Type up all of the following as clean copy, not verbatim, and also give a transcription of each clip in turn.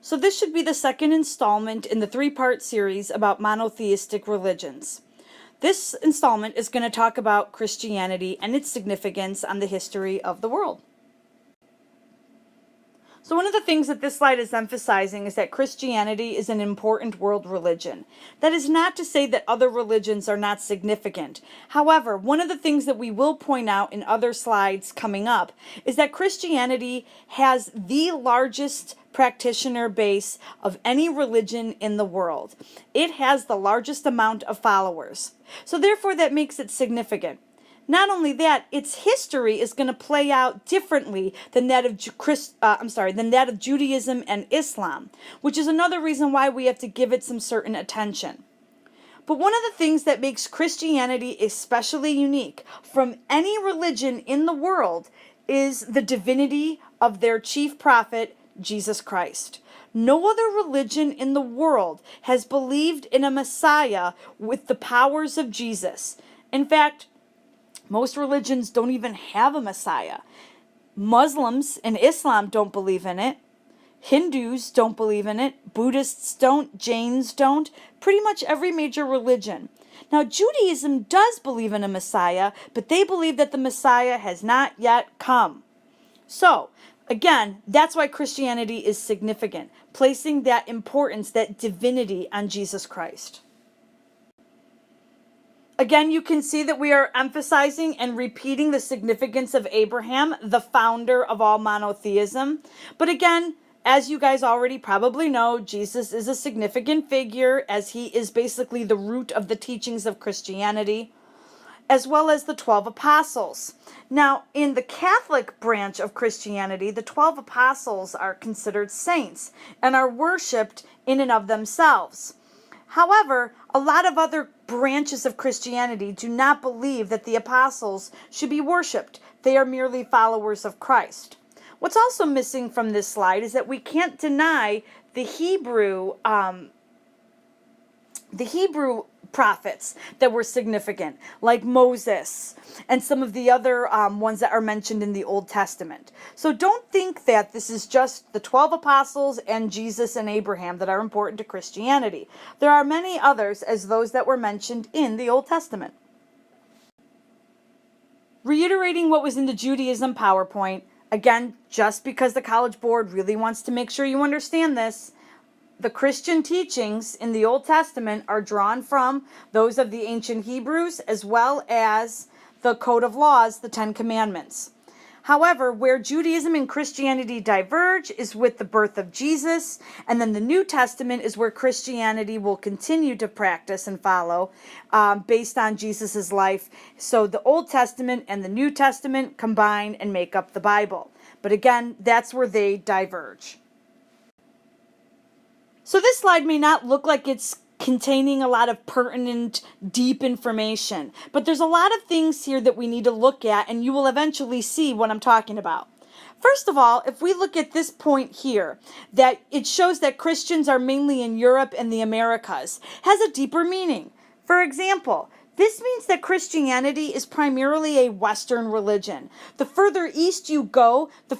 So this should be the second installment in the three-part series about monotheistic religions. This installment is going to talk about Christianity and its significance on the history of the world. So one of the things that this slide is emphasizing is that Christianity is an important world religion. That is not to say that other religions are not significant. However, one of the things that we will point out in other slides coming up is that Christianity has the largest practitioner base of any religion in the world. It has the largest amount of followers. So therefore that makes it significant. Not only that, its history is going to play out differently than that of Judaism and Islam, which is another reason why we have to give it some certain attention. But one of the things that makes Christianity especially unique from any religion in the world is the divinity of their chief prophet, Jesus Christ. No other religion in the world has believed in a Messiah with the powers of Jesus. In fact, most religions don't even have a Messiah. Muslims and Islam don't believe in it. Hindus don't believe in it. Buddhists don't. Jains don't. Pretty much every major religion. Now, Judaism does believe in a Messiah, but they believe that the Messiah has not yet come. So, again, that's why Christianity is significant, placing that importance, that divinity on Jesus Christ. Again, you can see that we are emphasizing and repeating the significance of Abraham, the founder of all monotheism. But again, as you guys already probably know, Jesus is a significant figure as he is basically the root of the teachings of Christianity, as well as the 12 apostles. Now, in the Catholic branch of Christianity, the 12 apostles are considered saints and are worshipped in and of themselves. However, a lot of other branches of Christianity do not believe that the apostles should be worshipped. They are merely followers of Christ. What's also missing from this slide is that we can't deny the Hebrew prophets that were significant, like Moses and some of the other ones that are mentioned in the Old Testament. So don't think that this is just the 12 apostles and Jesus and Abraham that are important to Christianity. There are many others as those that were mentioned in the Old Testament. Reiterating what was in the Judaism PowerPoint, again, just because the College Board really wants to make sure you understand this, the Christian teachings in the Old Testament are drawn from those of the ancient Hebrews as well as the Code of Laws, the Ten Commandments. However, where Judaism and Christianity diverge is with the birth of Jesus, and then the New Testament is where Christianity will continue to practice and follow based on Jesus' life. So the Old Testament and the New Testament combine and make up the Bible. But again, that's where they diverge. So this slide may not look like it's containing a lot of pertinent, deep information, but there's a lot of things here that we need to look at, and you will eventually see what I'm talking about. First of all, if we look at this point here, that it shows that Christians are mainly in Europe and the Americas, has a deeper meaning. For example, this means that Christianity is primarily a Western religion. The further east you go, the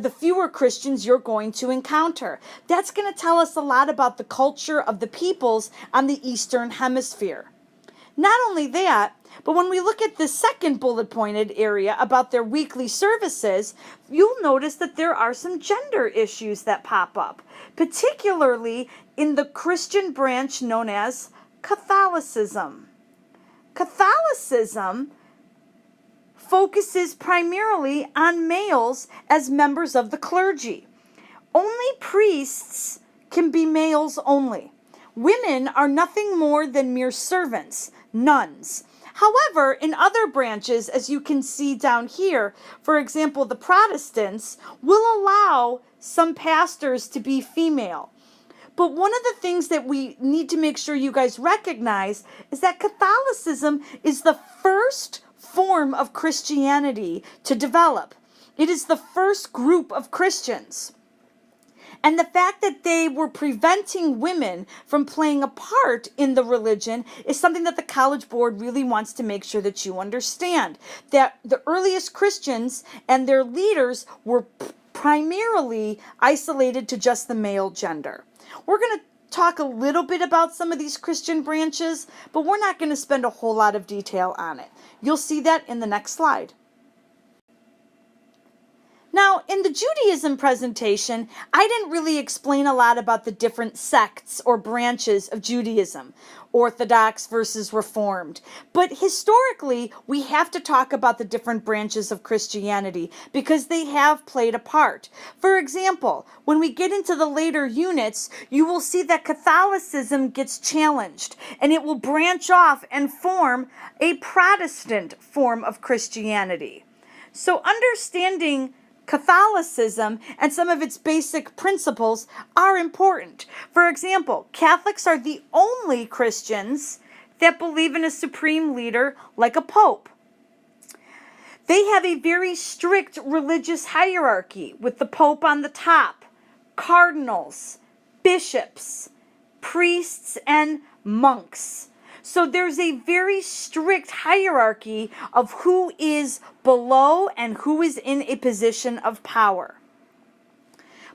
fewer Christians you're going to encounter. That's going to tell us a lot about the culture of the peoples on the Eastern Hemisphere. Not only that, but when we look at the second bullet pointed area about their weekly services, you'll notice that there are some gender issues that pop up, particularly in the Christian branch known as Catholicism. Catholicism focuses primarily on males as members of the clergy. Only priests can be males only. Women are nothing more than mere servants, nuns. However, in other branches, as you can see down here, for example, the Protestants will allow some pastors to be female. But one of the things that we need to make sure you guys recognize is that Catholicism is the first form of Christianity to develop. It is the first group of Christians. And the fact that they were preventing women from playing a part in the religion is something that the College Board really wants to make sure that you understand. That the earliest Christians and their leaders were primarily isolated to just the male gender. We're going to talk a little bit about some of these Christian branches, but we're not going to spend a whole lot of detail on it. You'll see that in the next slide. Now, in the Judaism presentation, I didn't really explain a lot about the different sects or branches of Judaism, Orthodox versus Reformed. But historically, we have to talk about the different branches of Christianity because they have played a part. For example, when we get into the later units, you will see that Catholicism gets challenged, and it will branch off and form a Protestant form of Christianity. So understanding Catholicism and some of its basic principles are important. For example, Catholics are the only Christians that believe in a supreme leader like a pope. They have a very strict religious hierarchy with the pope on the top, cardinals, bishops, priests, and monks. So there's a very strict hierarchy of who is below and who is in a position of power.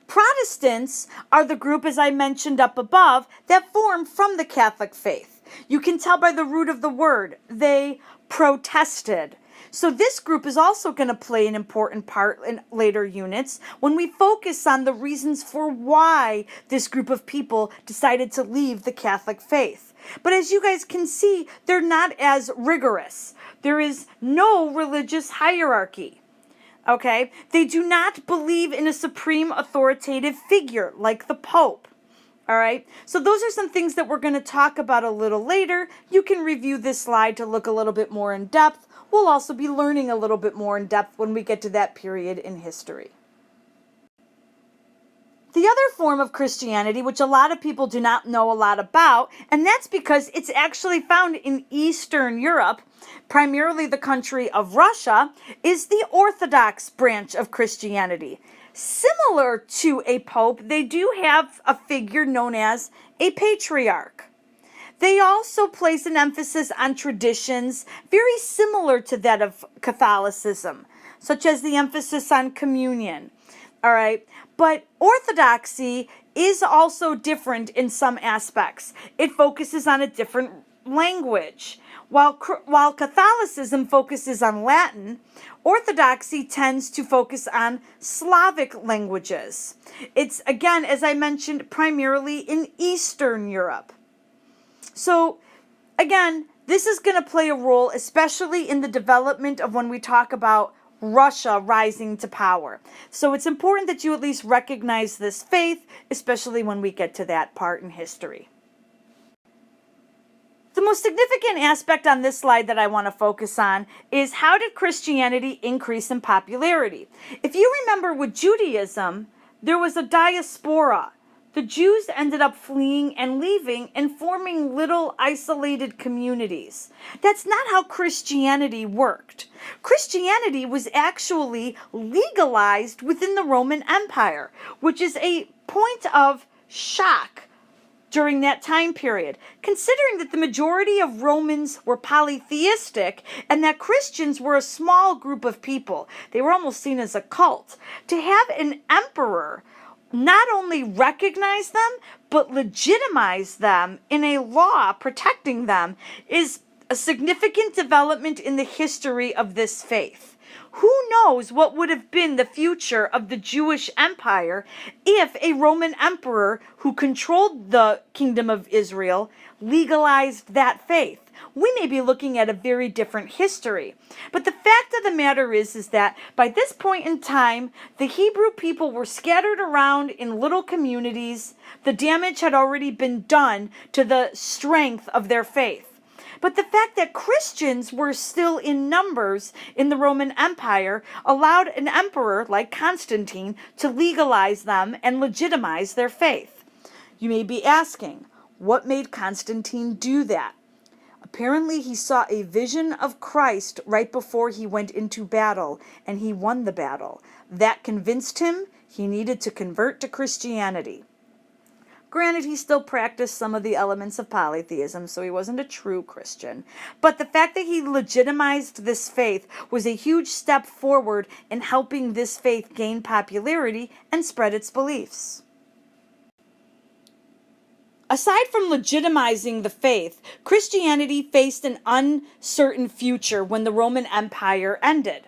Protestants are the group, as I mentioned up above, that formed from the Catholic faith. You can tell by the root of the word, they protested. So this group is also going to play an important part in later units when we focus on the reasons for why this group of people decided to leave the Catholic faith. But as you guys can see, they're not as rigorous. There is no religious hierarchy. Okay? They do not believe in a supreme authoritative figure like the Pope. All right? So those are some things that we're going to talk about a little later. You can review this slide to look a little bit more in depth. We'll also be learning a little bit more in depth when we get to that period in history. The other form of Christianity, which a lot of people do not know a lot about, and that's because it's actually found in Eastern Europe, primarily the country of Russia, is the Orthodox branch of Christianity. Similar to a pope, they do have a figure known as a patriarch. They also place an emphasis on traditions very similar to that of Catholicism, such as the emphasis on communion. All right, but Orthodoxy is also different in some aspects. It focuses on a different language. While Catholicism focuses on Latin, Orthodoxy tends to focus on Slavic languages. It's, again, as I mentioned, primarily in Eastern Europe. So, again, this is going to play a role, especially in the development of when we talk about Russia rising to power. So it's important that you at least recognize this faith, especially when we get to that part in history. The most significant aspect on this slide that I want to focus on is how did Christianity increase in popularity? If you remember with Judaism, there was a diaspora. The Jews ended up fleeing and leaving and forming little isolated communities. That's not how Christianity worked. Christianity was actually legalized within the Roman Empire, which is a point of shock during that time period, considering that the majority of Romans were polytheistic and that Christians were a small group of people. They were almost seen as a cult. To have an emperor not only recognize them, but legitimize them in a law protecting them is a significant development in the history of this faith. Who knows what would have been the future of the Jewish empire if a Roman emperor who controlled the kingdom of Israel legalized that faith? We may be looking at a very different history. But the fact of the matter is that by this point in time, the Hebrew people were scattered around in little communities. The damage had already been done to the strength of their faith. But the fact that Christians were still in numbers in the Roman Empire allowed an emperor like Constantine to legalize them and legitimize their faith. You may be asking, what made Constantine do that? Apparently, he saw a vision of Christ right before he went into battle, and he won the battle. That convinced him he needed to convert to Christianity. Granted, he still practiced some of the elements of polytheism, so he wasn't a true Christian. But the fact that he legitimized this faith was a huge step forward in helping this faith gain popularity and spread its beliefs. Aside from legitimizing the faith, Christianity faced an uncertain future when the Roman Empire ended.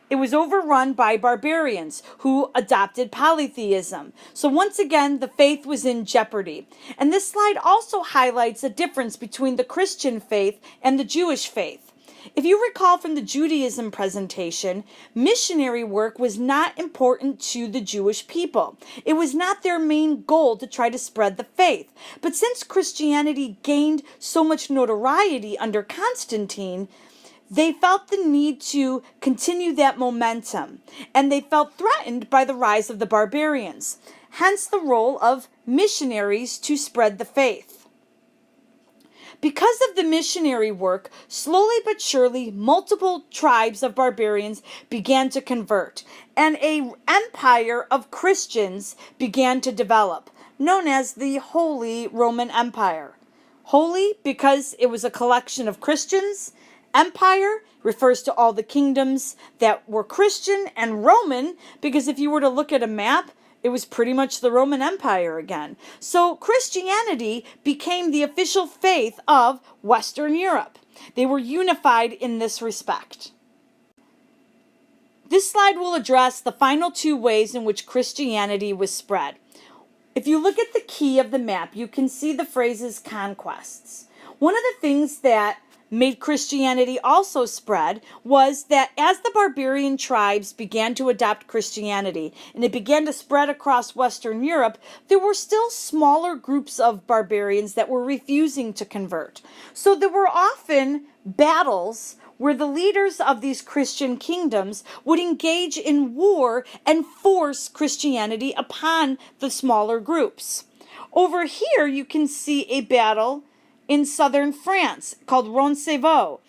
It was overrun by barbarians who adopted polytheism. So once again, the faith was in jeopardy. And this slide also highlights a difference between the Christian faith and the Jewish faith. If you recall from the Judaism presentation, missionary work was not important to the Jewish people. It was not their main goal to try to spread the faith. But since Christianity gained so much notoriety under Constantine, they felt the need to continue that momentum, and they felt threatened by the rise of the barbarians. Hence the role of missionaries to spread the faith. Because of the missionary work, slowly but surely, multiple tribes of barbarians began to convert, and an empire of Christians began to develop, known as the Holy Roman Empire. Holy because it was a collection of Christians. Empire refers to all the kingdoms that were Christian, and Roman because if you were to look at a map, it was pretty much the Roman Empire again. So Christianity became the official faith of Western Europe. They were unified in this respect. This slide will address the final two ways in which Christianity was spread. If you look at the key of the map, you can see the phrases conquests. One of the things that made Christianity also spread was that as the barbarian tribes began to adopt Christianity and it began to spread across Western Europe, there were still smaller groups of barbarians that were refusing to convert. So there were often battles where the leaders of these Christian kingdoms would engage in war and force Christianity upon the smaller groups. Over here you can see a battle in southern France called Roncesvalles.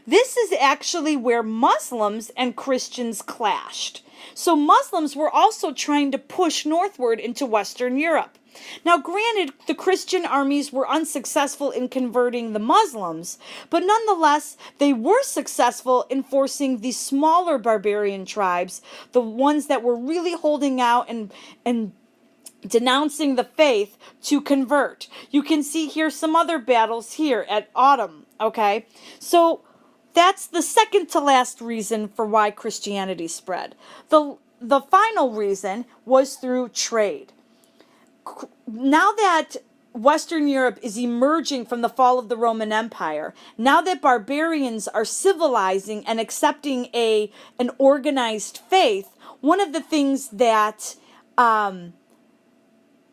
This is actually where Muslims and Christians clashed. So Muslims were also trying to push northward into Western Europe. Now, granted, the Christian armies were unsuccessful in converting the Muslims, but nonetheless, they were successful in forcing the smaller barbarian tribes, the ones that were really holding out and denouncing the faith, to convert. You can see here some other battles here at Autumn, okay? So that's the second to last reason for why Christianity spread. The final reason was through trade. Now that Western Europe is emerging from the fall of the Roman Empire, now that barbarians are civilizing and accepting an organized faith, one of the things that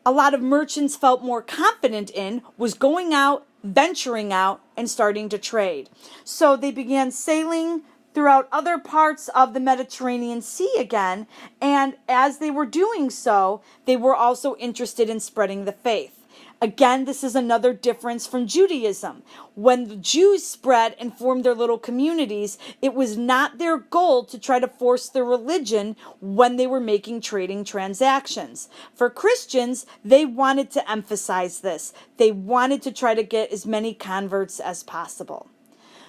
a lot of merchants felt more confident in was going out, venturing out, and starting to trade. So they began sailing throughout other parts of the Mediterranean Sea again, and as they were doing so, they were also interested in spreading the faith. Again, this is another difference from Judaism. When the Jews spread and formed their little communities, it was not their goal to try to force their religion when they were making trading transactions. For Christians, they wanted to emphasize this. They wanted to try to get as many converts as possible.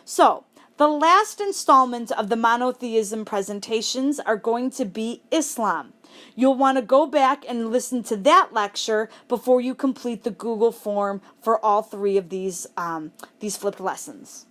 So, the last installment of the monotheism presentations are going to be Islam. You'll want to go back and listen to that lecture before you complete the Google form for all three of these flipped lessons.